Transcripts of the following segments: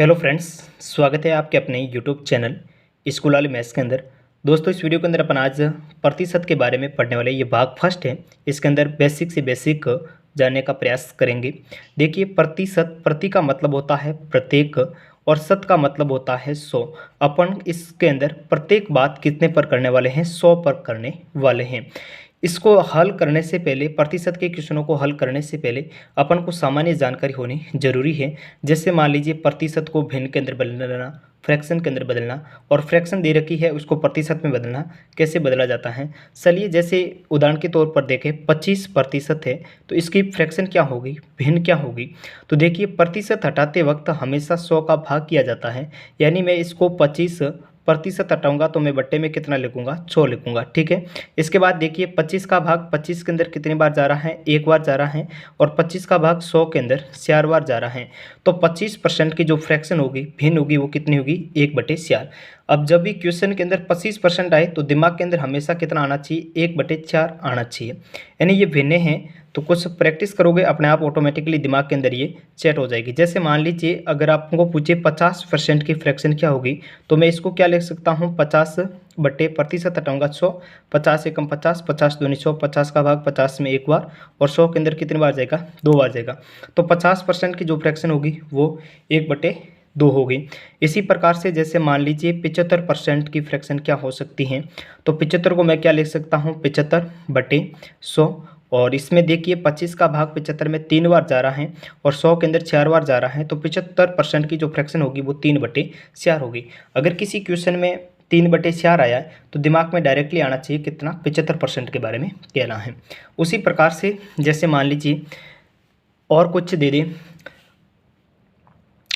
Hello friends, स्वागत है आपके अपने यूट्यूब चैनल स्कूल वाले मैथ्स के अंदर। दोस्तों, इस वीडियो के अंदर अपन आज प्रतिशत के बारे में पढ़ने वाले। ये भाग फर्स्ट है। इसके अंदर बेसिक से बेसिक जानने का प्रयास करेंगे। देखिए, प्रतिशत, प्रति का मतलब होता है प्रत्येक और शत का मतलब होता है 100। अपन इसके अंदर प्रत्येक बात कितने पर करने वाले हैं? 100 पर करने वाले हैं। इसको हल करने से पहले, प्रतिशत के क्वेश्चनों को हल करने से पहले अपन को सामान्य जानकारी होनी जरूरी है। जैसे मान लीजिए, प्रतिशत को भिन्न के अंदर बदलना, फ्रैक्शन के अंदर बदलना, और फ्रैक्शन दे रखी है उसको प्रतिशत में बदलना, कैसे बदला जाता है। चलिए, जैसे उदाहरण के तौर पर देखें, 25% है तो इसकी फ्रैक्शन क्या होगी, भिन्न क्या होगी। तो देखिए, प्रतिशत हटाते वक्त हमेशा 100 का भाग किया जाता है। यानी मैं इसको 25% हटाऊंगा तो मैं बट्टे में कितना लिखूंगा? 100 लिखूंगा। ठीक है। इसके बाद देखिए, 25 का भाग 25 के अंदर कितनी बार जा रहा है? एक बार जा रहा है। और 25 का भाग 100 के अंदर 4 बार जा रहा है। तो 25% की जो फ्रैक्शन होगी, भिन्न होगी, वो कितनी होगी? 1/4। अब जब भी क्वेश्चन के अंदर 25% आए तो दिमाग के अंदर हमेशा कितना आना चाहिए? 1/4 आना चाहिए। यानी ये भिन्न है, तो कुछ प्रैक्टिस करोगे अपने आप ऑटोमेटिकली दिमाग के अंदर ये सेट हो जाएगी। जैसे मान लीजिए, अगर आपको पूछे 50% की फ्रैक्शन क्या होगी, तो मैं इसको क्या लिख सकता हूँ? 50 बट्टे प्रतिशत हटाऊंगा 100, 50 एकम 50, 50 दूनी 100, 50 का भाग 50 में एक बार, और 100 के अंदर कितनी बार जाएगा? 2 बार जाएगा। तो 50% की जो फ्रैक्शन होगी वो 1/2 होगी। इसी प्रकार से जैसे मान लीजिए 75% की फ्रैक्शन क्या हो सकती है, तो 75 को मैं क्या लिख सकता हूँ? 75/100। और इसमें देखिए, 25 का भाग 75 में 3 बार जा रहा है और 100 के अंदर 4 बार जा रहा है। तो 75% की जो फ्रैक्शन होगी वो 3/4 होगी। अगर किसी क्वेश्चन में 3/4 आया है तो दिमाग में डायरेक्टली आना चाहिए कितना? 75% के बारे में कहना है। उसी प्रकार से जैसे मान लीजिए और कुछ दे दें,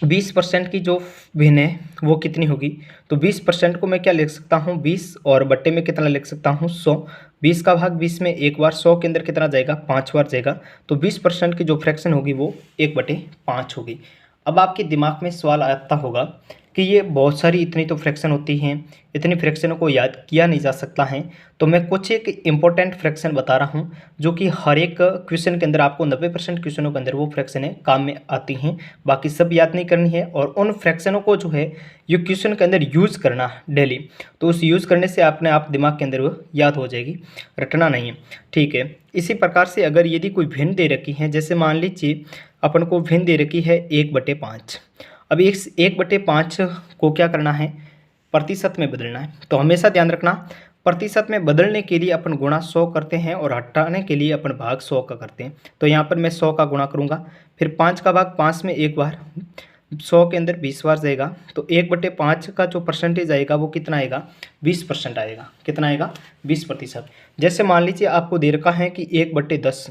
20% की जो भिन्न है वो कितनी होगी? तो 20% को मैं क्या लिख सकता हूँ? 20 और बट्टे में कितना लिख सकता हूँ? 100। 20 का भाग 20 में एक बार, 100 के अंदर कितना जाएगा? 5 बार जाएगा। तो 20% की जो फ्रैक्शन होगी वो 1/5 होगी। अब आपके दिमाग में सवाल आता होगा कि ये बहुत सारी, इतनी तो फ्रैक्शन होती हैं, इतनी फ्रैक्शनों को याद किया नहीं जा सकता है। तो मैं कुछ एक इम्पोर्टेंट फ्रैक्शन बता रहा हूँ जो कि हर एक क्वेश्चन के अंदर आपको 90% क्वेश्चनों के अंदर वो फ्रैक्शनें काम में आती हैं। बाकी सब याद नहीं करनी है, और उन फ्रैक्शनों को जो है ये क्वेश्चन के अंदर यूज़ करना डेली। तो उस यूज़ करने से अपने आप दिमाग के अंदर वो याद हो जाएगी, रटना नहीं है। ठीक है। इसी प्रकार से अगर यदि कोई भिन्न दे रखी है, जैसे मान लीजिए अपन को भिन्न दे रखी है 1/5। अब इस 1/5 को क्या करना है? प्रतिशत में बदलना है। तो हमेशा ध्यान रखना, प्रतिशत में बदलने के लिए अपन गुणा 100 करते हैं और हटाने के लिए अपन भाग 100 का करते हैं। तो यहाँ पर मैं 100 का गुणा करूँगा, फिर 5 का भाग 5 में एक बार, 100 के अंदर 20 बार जाएगा। तो 1/5 का जो परसेंटेज आएगा वो कितना आएगा? 20% आएगा। कितना आएगा? 20%। जैसे मान लीजिए आपको दे रखा है कि 1/10।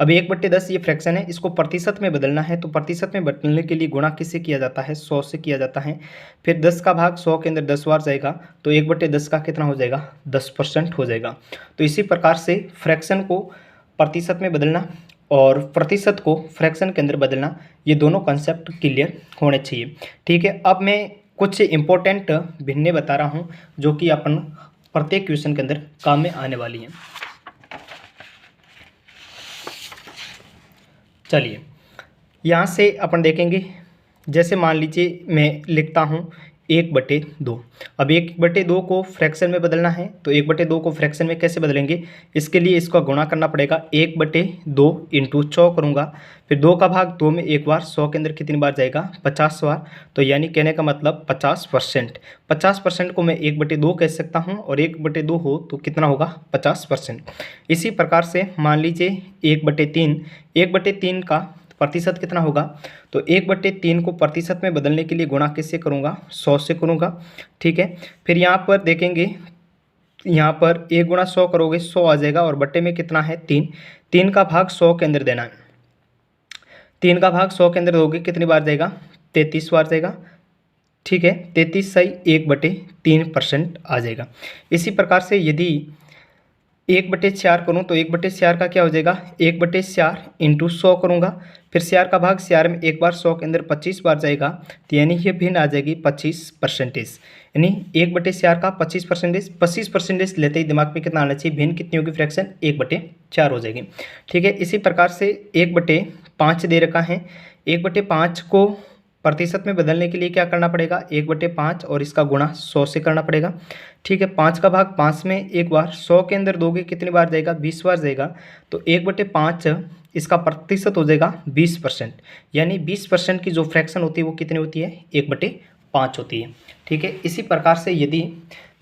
अब 1/10 ये फ्रैक्शन है, इसको प्रतिशत में बदलना है। तो प्रतिशत में बदलने के लिए गुणा किससे किया जाता है? 100 से किया जाता है। फिर 10 का भाग 100 के अंदर 10 बार जाएगा, तो 1/10 का कितना हो जाएगा? 10% हो जाएगा। तो इसी प्रकार से फ्रैक्शन को प्रतिशत में बदलना और प्रतिशत को फ्रैक्शन के अंदर बदलना, ये दोनों कंसेप्ट क्लियर होने चाहिए। ठीक है। अब मैं कुछ इंपॉर्टेंट भिन्नें बता रहा हूँ जो कि अपन प्रत्येक क्वेश्चन के अंदर काम में आने वाली हैं। चलिए, यहाँ से अपन देखेंगे। जैसे मान लीजिए मैं लिखता हूँ 1/2। अब 1/2 को फ्रैक्शन में बदलना है, तो 1/2 को फ्रैक्शन में कैसे बदलेंगे? इसके लिए इसका गुणा करना पड़ेगा। 1/2 इंटू 100 करूँगा, फिर 2 का भाग 2 में एक बार, 100 के अंदर कितनी बार जाएगा? 50 बार। तो यानी कहने का मतलब 50%। 50% को मैं 1/2 कह सकता हूँ, और 1/2 हो तो कितना होगा? 50%। इसी प्रकार से मान लीजिए 1/3। 1/3 का प्रतिशत कितना होगा? तो 1/3 को प्रतिशत में बदलने के लिए गुणा किससे करूँगा? 100 से करूँगा। ठीक है। फिर यहाँ पर देखेंगे, यहाँ पर 1 गुणा 100 करोगे, 100 आ जाएगा, और बट्टे में कितना है? 3। 3 का भाग 100 के अंदर देना है। 3 का भाग 100 के अंदर दोगे, कितनी बार जाएगा? 33 बार जाएगा। ठीक है। 33 सही 1/3% आ जाएगा। इसी प्रकार से यदि 1/4 करूँ तो 1/4 का क्या हो जाएगा? 1/4 इंटू 100 करूँगा, फिर 4 का भाग 4 में एक बार, 100 के अंदर 25 बार जाएगा। तो यानी ये भिन्न आ जाएगी 25%। यानी 1/4 का 25%। 25% लेते ही दिमाग में कितना आना चाहिए? भिन्न कितनी होगी फ्रैक्शन? 1/4 हो जाएगी। ठीक है। इसी प्रकार से 1/5 दे रखा है। 1/5 को प्रतिशत में बदलने के लिए क्या करना पड़ेगा, 1/5 और इसका गुणा 100 से करना पड़ेगा। ठीक है, 5 का भाग 5 में एक बार, 100 के अंदर दोगे कितनी बार जाएगा, 20 बार जाएगा। तो 1/5 इसका प्रतिशत हो जाएगा 20%, यानी 20% की जो फ्रैक्शन होती है वो कितनी होती है, 1/5 होती है। ठीक है, इसी प्रकार से यदि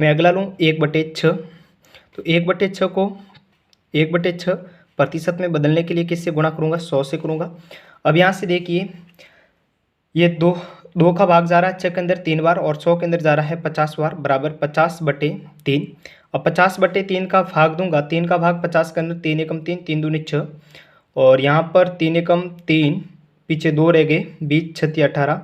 मैं अगला लूँ 1/6, तो 1/6 को 1/6 प्रतिशत में बदलने के लिए किससे गुणा करूँगा, 100 से करूँगा। अब यहाँ से देखिए ये दो का भाग जा रहा है 6 के अंदर 3 बार और 100 के अंदर जा रहा है 50 बार, बराबर 50/3। अब 50/3 का भाग दूंगा, 3 का भाग 50 के अंदर, 3 एकम 3, 3 दूनी 6 और यहाँ पर 3 एकम 3, पीछे 2 रह गए, 20 छत्ती 18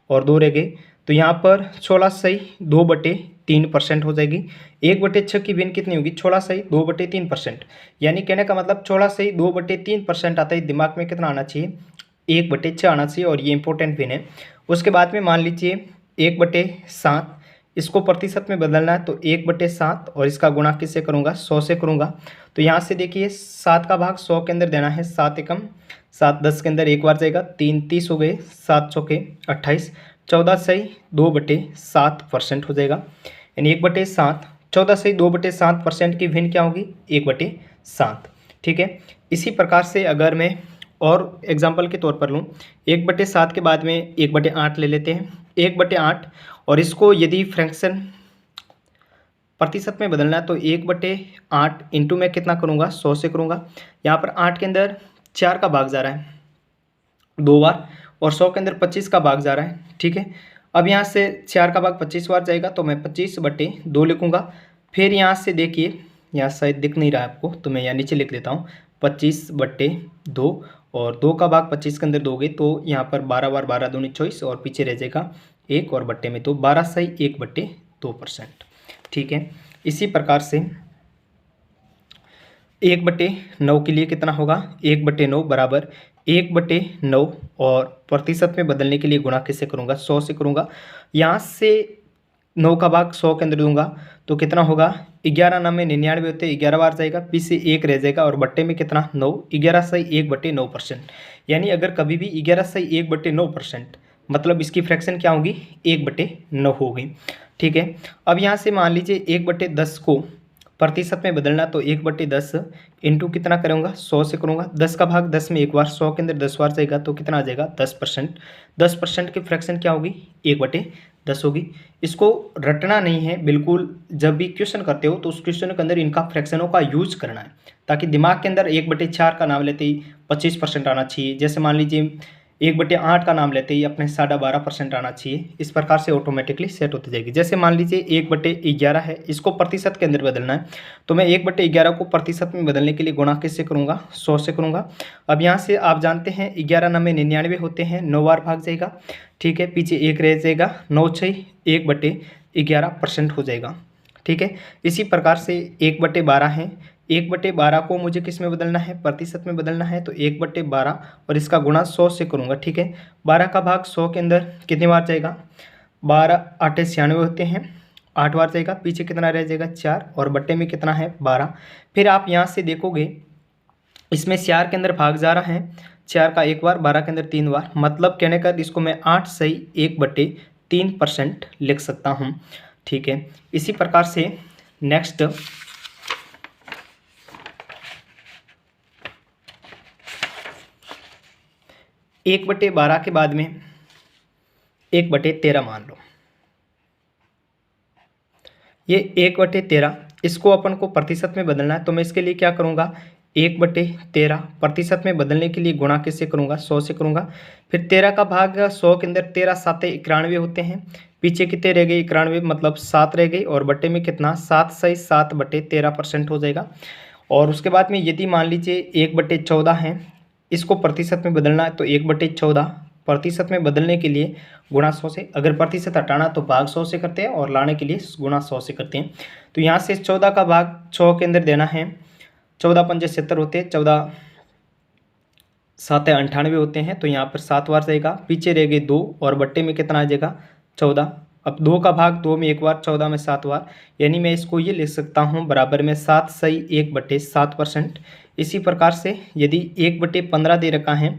और 2 रह गए। तो यहाँ पर 16 सही 2/3% हो जाएगी। 1/6 की भिन्न कितनी होगी, 16 सही 2/3%, यानी कहने का मतलब 16 सही 2/3% आता है। दिमाग में कितना आना चाहिए, 1/6 आना चाहिए और ये इंपॉर्टेंट भिन्न है। उसके बाद में मान लीजिए 1/7, इसको प्रतिशत में बदलना है तो 1/7 और इसका गुणा किससे करूँगा, 100 से करूँगा। तो यहाँ से देखिए 7 का भाग 100 के अंदर देना है, 7 एकम 7, 10 के अंदर एक बार जाएगा, 3 30 हो गए, 7 चौके 28, 14 सही 2/7% हो जाएगा, यानी 1/7, 14 सही 2/7% की भिन्न क्या होगी, 1/7। ठीक है, इसी प्रकार से अगर मैं और एग्जाम्पल के तौर पर लूँ, 1/7 के बाद में 1/8 ले लेते हैं, 1/8 और इसको यदि फ्रैक्शन प्रतिशत में बदलना है तो 1/8 इंटू में कितना करूँगा, 100 से करूँगा। यहाँ पर 8 के अंदर 4 का भाग जा रहा है 2 बार और 100 के अंदर 25 का भाग जा रहा है। ठीक है, अब यहाँ से 4 का भाग 25 बार जाएगा तो मैं 25/2 लिखूँगा। फिर यहाँ से देखिए, यहाँ शायद दिख नहीं रहा है आपको तो मैं यहाँ नीचे लिख देता हूँ 25/2 और 2 का भाग 25 के अंदर दोगे तो यहाँ पर 12 बार 12 दूनी 24 और पीछे रह जाएगा 1 और बट्टे में 2, 12 सही 1/2%। ठीक है, इसी प्रकार से 1/9 के लिए कितना होगा, 1/9 बराबर 1/9 और प्रतिशत में बदलने के लिए गुणा किससे करूँगा, 100 से करूँगा। यहाँ से 9 का भाग 100 के अंदर दूंगा तो कितना होगा, 11 9 में 99 होते, 11 बार जाएगा, पीछे 1 रह जाएगा और बट्टे में कितना 9, 11 सही 1/9%, यानी अगर कभी भी 11 सही 1/9% मतलब इसकी फ्रैक्शन क्या होगी, 1/9 होगी। ठीक है, अब यहाँ से मान लीजिए 1/10 को प्रतिशत में बदलना तो 1/10 इंटू कितना करूँगा, 100 से करूँगा। 10 का भाग 10 में एक बार, 100 के अंदर 10 बार जाएगा तो कितना आ जाएगा, 10%। 10% की फ्रैक्शन क्या होगी, 1/10 होगी। इसको रटना नहीं है बिल्कुल, जब भी क्वेश्चन करते हो तो उस क्वेश्चन के अंदर इनका फ्रैक्शनों का यूज करना है ताकि दिमाग के अंदर 1/4 का नाम लेते ही 25% आना चाहिए। जैसे मान लीजिए 1/8 का नाम लेते ही अपने 12.5% आना चाहिए। इस प्रकार से ऑटोमेटिकली सेट होती जाएगी। जैसे मान लीजिए 1/11 है, इसको प्रतिशत के अंदर बदलना है तो मैं 1/11 को प्रतिशत में बदलने के लिए गुणा किससे करूँगा, 100 से करूँगा। अब यहाँ से आप जानते हैं 11 9 में 99 होते हैं, 9 बार भाग जाएगा। ठीक है, पीछे 1 रह जाएगा, 9 6 1/11% हो जाएगा। ठीक है, इसी प्रकार से 1/12 है, 1/12 को मुझे किस में बदलना है, प्रतिशत में बदलना है तो 1/12 और इसका गुणा 100 से करूँगा। ठीक है, 12 का भाग 100 के अंदर कितनी बार जाएगा, 12 8 96 होते हैं, 8 बार जाएगा, पीछे कितना रह जाएगा 4 और बट्टे में कितना है 12। फिर आप यहाँ से देखोगे इसमें 4 के अंदर भाग जा रहा है, 4 का एक बार, 12 के अंदर 3 बार, मतलब कहने का इसको मैं 8 सही 1/3% लिख सकता हूँ। ठीक है, इसी प्रकार से नेक्स्ट 1/12 के बाद में 1/13 मान लो, ये 1/13 इसको अपन को प्रतिशत में बदलना है तो मैं इसके लिए क्या करूँगा, 1/13 प्रतिशत में बदलने के लिए गुणा किससे करूँगा, 100 से करूँगा। फिर 13 का भाग 100 के अंदर 13 7 91 होते हैं, पीछे कितने रह गए 91 मतलब 7 रह गई और बट्टे में कितना 7 सही 7/13% हो जाएगा। और उसके बाद में यदि मान लीजिए 1/14 है, इसको प्रतिशत में बदलना है तो 1/14 प्रतिशत में बदलने के लिए गुणा 100 से, अगर प्रतिशत हटाना तो भाग 100 से करते हैं और लाने के लिए गुणा 100 से करते हैं। तो यहाँ से 14 का भाग 100 के अंदर देना है, 14 पंजे 70 होते हैं, 14 7 98 होते हैं तो यहाँ पर 7 बार जाएगा, पीछे रह गए 2 और बट्टे में कितना आ जाएगा 14। अब 2 का भाग 2 में एक बार, 14 में 7 बार, यानी मैं इसको ये लिख सकता हूँ बराबर में 7 सही 1/7%। इसी प्रकार से यदि 1/15 दे रखा है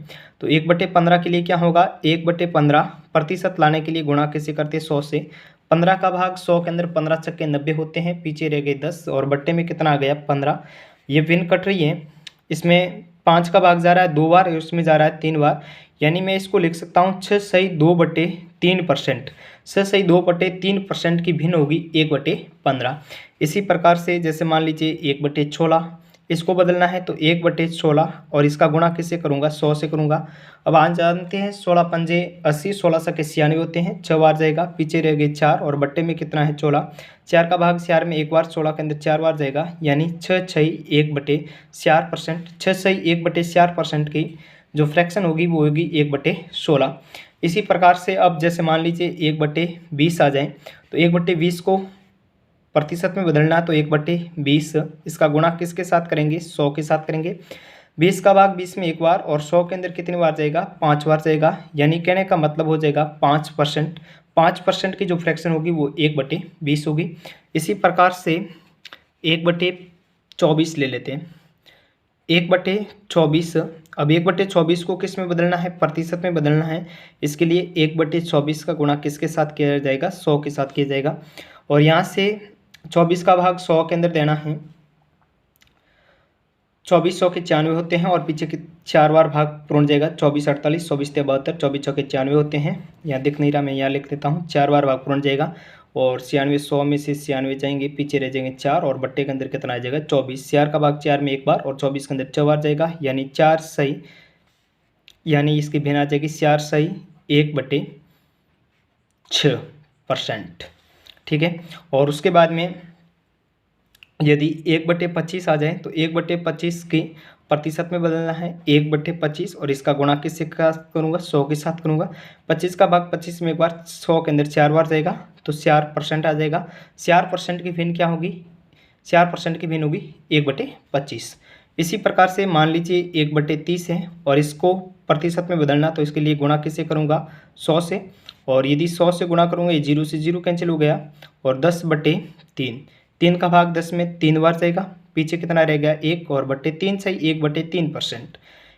तो 1/15 के लिए क्या होगा, 1/15 प्रतिशत लाने के लिए गुणा कैसे करते हैं 100 से। 15 का भाग 100 के अंदर 15 छक्के 90 होते हैं, पीछे रह गए 10 और बट्टे में कितना आ गया 15। ये भिन्न कट रही है, इसमें 5 का भाग जा रहा है 2 बार और इसमें जा रहा है 3 बार, यानी मैं इसको लिख सकता हूँ 6/2/3%। 6/2/3% की भिन्न होगी 1/15। इसी प्रकार से जैसे मान लीजिए 1/16 इसको बदलना है तो 1/16 और इसका गुणा किससे करूँगा 100 से करूँगा। अब आज जानते हैं 16 पंजे 80, 16 सके 96 होते हैं, 6 बार जाएगा, पीछे रह गए 4 और बट्टे में कितना है 16। 4 का भाग 4 में 1 बार, 16 के अंदर 4 बार जाएगा, यानी 6/1/4%। 6/1/4% की जो फ्रैक्शन होगी वो होगी 1/16। इसी प्रकार से अब जैसे मान लीजिए 1/20 आ जाए तो 1/20 को प्रतिशत में बदलना तो 1/20 इसका गुणा किसके साथ करेंगे 100 के साथ करेंगे। 20 का भाग 20 में 1 बार और 100 के अंदर कितनी बार जाएगा 5 बार जाएगा, यानी कहने का मतलब हो जाएगा 5%। 5% की जो फ्रैक्शन होगी वो 1/20 होगी। इसी प्रकार से 1/24 ले लेते हैं। 1/24, अब 1/24 को किस में बदलना है प्रतिशत में बदलना है, इसके लिए 1/24 का गुणा किसके साथ किया जाएगा 100 के साथ किया जाएगा। और यहाँ से 24 का भाग 100 के अंदर देना है, 24 100 के 96 होते हैं और पीछे के 4 बार भाग पूर्ण जाएगा, 24 48, 24 72, 24 6 के 96 होते हैं, यहाँ दिख नहीं रहा मैं यहाँ लिख देता हूँ, 4 बार भाग पूर्ण जाएगा और 96 100 में से 96 जाएंगे, पीछे रह जाएंगे 4 और बट्टे के अंदर कितना आ जाएगा 24। 4 का भाग 4 में 1 बार और 24 के अंदर 6 बार जाएगा, यानी 4 सही, यानी इसकी भिन्न आ जाएगी 4 सही 1/6%। ठीक है, और उसके बाद में यदि 1/25 आ जाए तो 1/25 की प्रतिशत में बदलना है 1/25 और इसका गुणा किससे करूँगा 100 के साथ करूँगा। 25 का भाग 25 में 1 बार, 100 के अंदर 4 बार जाएगा तो 4% आ जाएगा। 4% की भिन्न क्या होगी 4% की भिन्न होगी 1/25। इसी प्रकार से मान लीजिए 1/30 है और इसको प्रतिशत में बदलना तो इसके लिए गुणा किससे करूँगा 100 से, और यदि 100 से गुणा करूँगा ये 0 से 0 कैंसिल हो गया और 10/3, 3 का भाग 10 में 3 बार जाएगा, पीछे कितना रह गया 1 और बट्टे 3 सही 1/3%,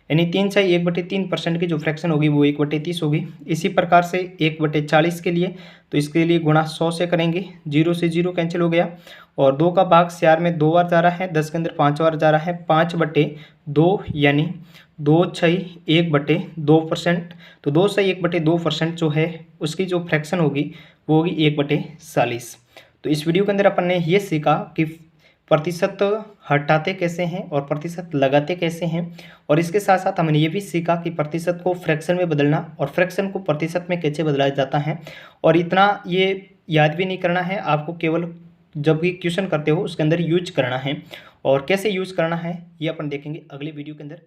यानी 3 सही 1/3% की जो फ्रैक्शन होगी वो 1/30 होगी। इसी प्रकार से 1/40 के लिए तो इसके लिए गुणा 100 से करेंगे, 0 से 0 कैंसिल हो गया और 2 का भाग 4 में 2 बार जा रहा है, 10 के अंदर 5 बार जा रहा है, 5/2 यानी 2 6 1/2%। तो 2 सही 1/2% जो है उसकी जो फ्रैक्शन होगी वो होगी 1/40। तो इस वीडियो के अंदर अपन ने ये सीखा कि प्रतिशत हटाते कैसे हैं और प्रतिशत लगाते कैसे हैं, और इसके साथ साथ हमने ये भी सीखा कि प्रतिशत को फ्रैक्शन में बदलना और फ्रैक्शन को प्रतिशत में कैसे बदला जाता है। और इतना ये याद भी नहीं करना है आपको, केवल जब भी क्वेश्चन करते हो उसके अंदर यूज करना है, और कैसे यूज करना है ये अपन देखेंगे अगले वीडियो के अंदर।